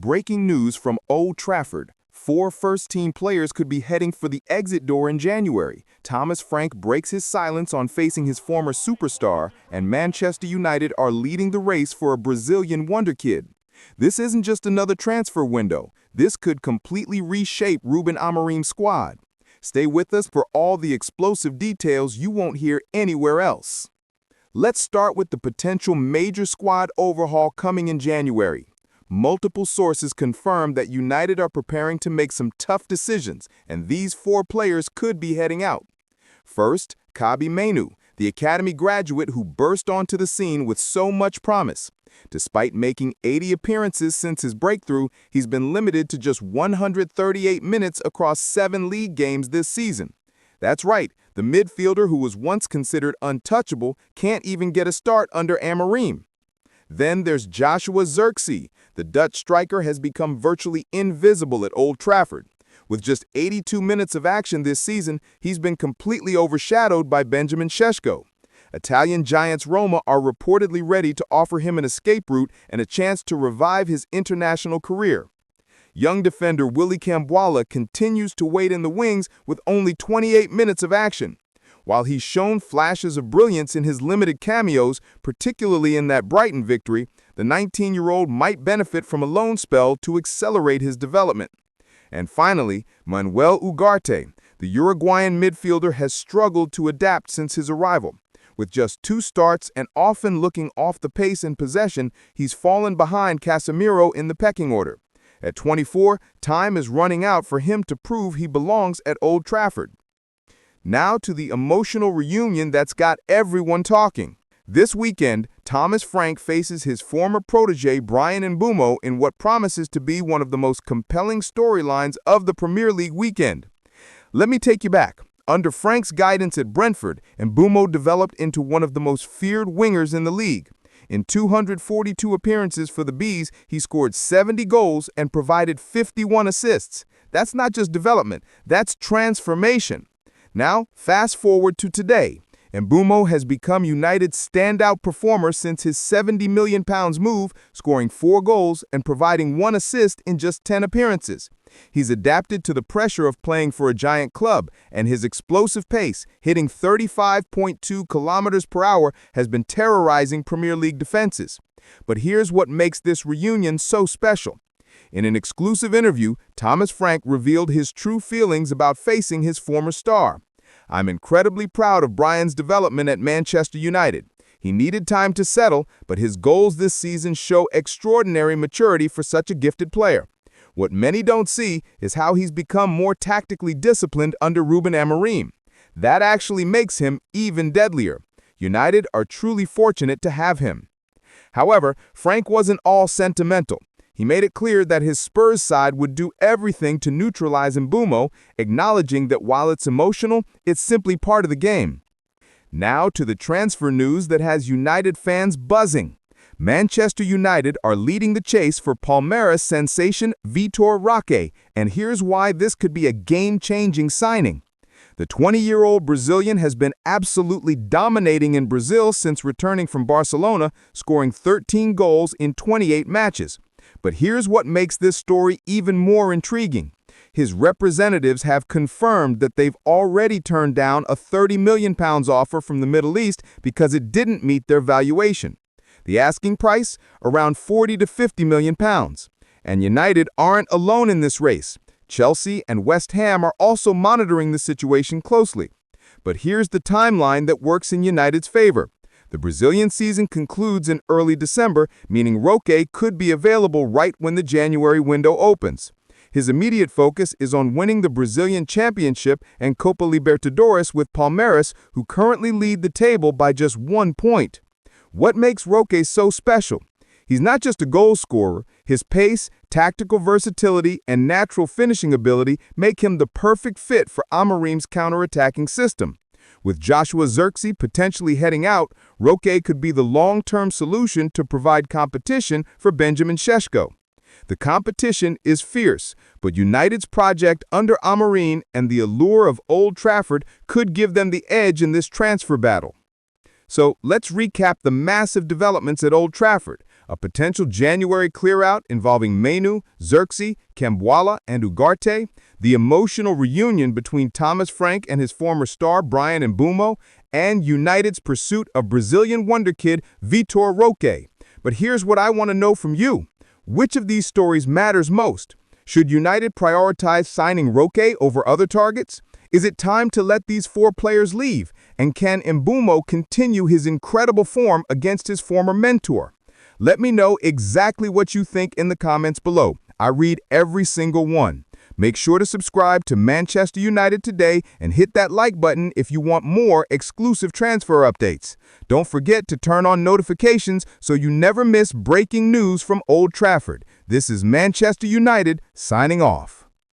breaking news from Old Trafford. 4 first-team players could be heading for the exit door in January. Thomas Frank breaks his silence on facing his former superstar, and Manchester United are leading the race for a Brazilian wonderkid. This isn't just another transfer window. This could completely reshape Ruben Amorim's squad. Stay with us for all the explosive details you won't hear anywhere else. Let's start with the potential major squad overhaul coming in January. Multiple sources confirm that United are preparing to make some tough decisions, and these 4 players could be heading out. First, Bryan Mbeumo, the academy graduate who burst onto the scene with so much promise. Despite making 80 appearances since his breakthrough, he's been limited to just 138 minutes across 7 league games this season. That's right, the midfielder who was once considered untouchable can't even get a start under Amorim. Then there's Joshua Zirkzee. The Dutch striker has become virtually invisible at Old Trafford. With just 82 minutes of action this season, he's been completely overshadowed by Benjamin Šeško. Italian giants Roma are reportedly ready to offer him an escape route and a chance to revive his international career. Young defender Willy Camboire continues to wait in the wings with only 28 minutes of action. While he's shown flashes of brilliance in his limited cameos, particularly in that Brighton victory, the 19-year-old might benefit from a loan spell to accelerate his development. And finally, Manuel Ugarte, the Uruguayan midfielder, has struggled to adapt since his arrival. With just 2 starts and often looking off the pace in possession, he's fallen behind Casemiro in the pecking order. At 24, time is running out for him to prove he belongs at Old Trafford. Now to the emotional reunion that's got everyone talking. This weekend, Thomas Frank faces his former protege Bryan Mbeumo in what promises to be one of the most compelling storylines of the Premier League weekend. Let me take you back. Under Frank's guidance at Brentford, Mbeumo developed into one of the most feared wingers in the league. In 242 appearances for the Bees, he scored 70 goals and provided 51 assists. That's not just development, that's transformation. Now, fast forward to today. Mbeumo has become United's standout performer since his £70 million move, scoring 4 goals and providing 1 assist in just 10 appearances. He's adapted to the pressure of playing for a giant club, and his explosive pace, hitting 35.2 kilometers per hour, has been terrorizing Premier League defenses. But here's what makes this reunion so special. In an exclusive interview, Thomas Frank revealed his true feelings about facing his former star. "I'm incredibly proud of Bryan's development at Manchester United. He needed time to settle, but his goals this season show extraordinary maturity for such a gifted player. What many don't see is how he's become more tactically disciplined under Ruben Amorim. That actually makes him even deadlier. United are truly fortunate to have him." However, Frank wasn't all sentimental. He made it clear that his Spurs side would do everything to neutralize Mbeumo, acknowledging that while it's emotional, it's simply part of the game. Now to the transfer news that has United fans buzzing. Manchester United are leading the chase for Palmeiras sensation Vitor Roque, and here's why this could be a game-changing signing. The 20-year-old Brazilian has been absolutely dominating in Brazil since returning from Barcelona, scoring 13 goals in 28 matches. But here's what makes this story even more intriguing. His representatives have confirmed that they've already turned down a £30 million offer from the Middle East because it didn't meet their valuation. The asking price? Around £40 to £50 million. And United aren't alone in this race. Chelsea and West Ham are also monitoring the situation closely. But here's the timeline that works in United's favor. The Brazilian season concludes in early December, meaning Roque could be available right when the January window opens. His immediate focus is on winning the Brazilian Championship and Copa Libertadores with Palmeiras, who currently lead the table by just 1 point. What makes Roque so special? He's not just a goal scorer. His pace, tactical versatility, and natural finishing ability make him the perfect fit for Amorim's counter-attacking system. With Joshua Zirkzee potentially heading out, Roque could be the long-term solution to provide competition for Benjamin Šeško. The competition is fierce, but United's project under Amorim and the allure of Old Trafford could give them the edge in this transfer battle. So let's recap the massive developments at Old Trafford. a potential January clear-out involving Mainoo, Xerxes, Kambwala, and Ugarte, the emotional reunion between Thomas Frank and his former star Bryan Mbeumo, and United's pursuit of Brazilian wonder kid Vitor Roque. But here's what I want to know from you. Which of these stories matters most? Should United prioritize signing Roque over other targets? Is it time to let these four players leave? And can Mbeumo continue his incredible form against his former mentor? Let me know exactly what you think in the comments below. I read every single one. Make sure to subscribe to Manchester United Today and hit that like button if you want more exclusive transfer updates. Don't forget to turn on notifications so you never miss breaking news from Old Trafford. This is Manchester United signing off.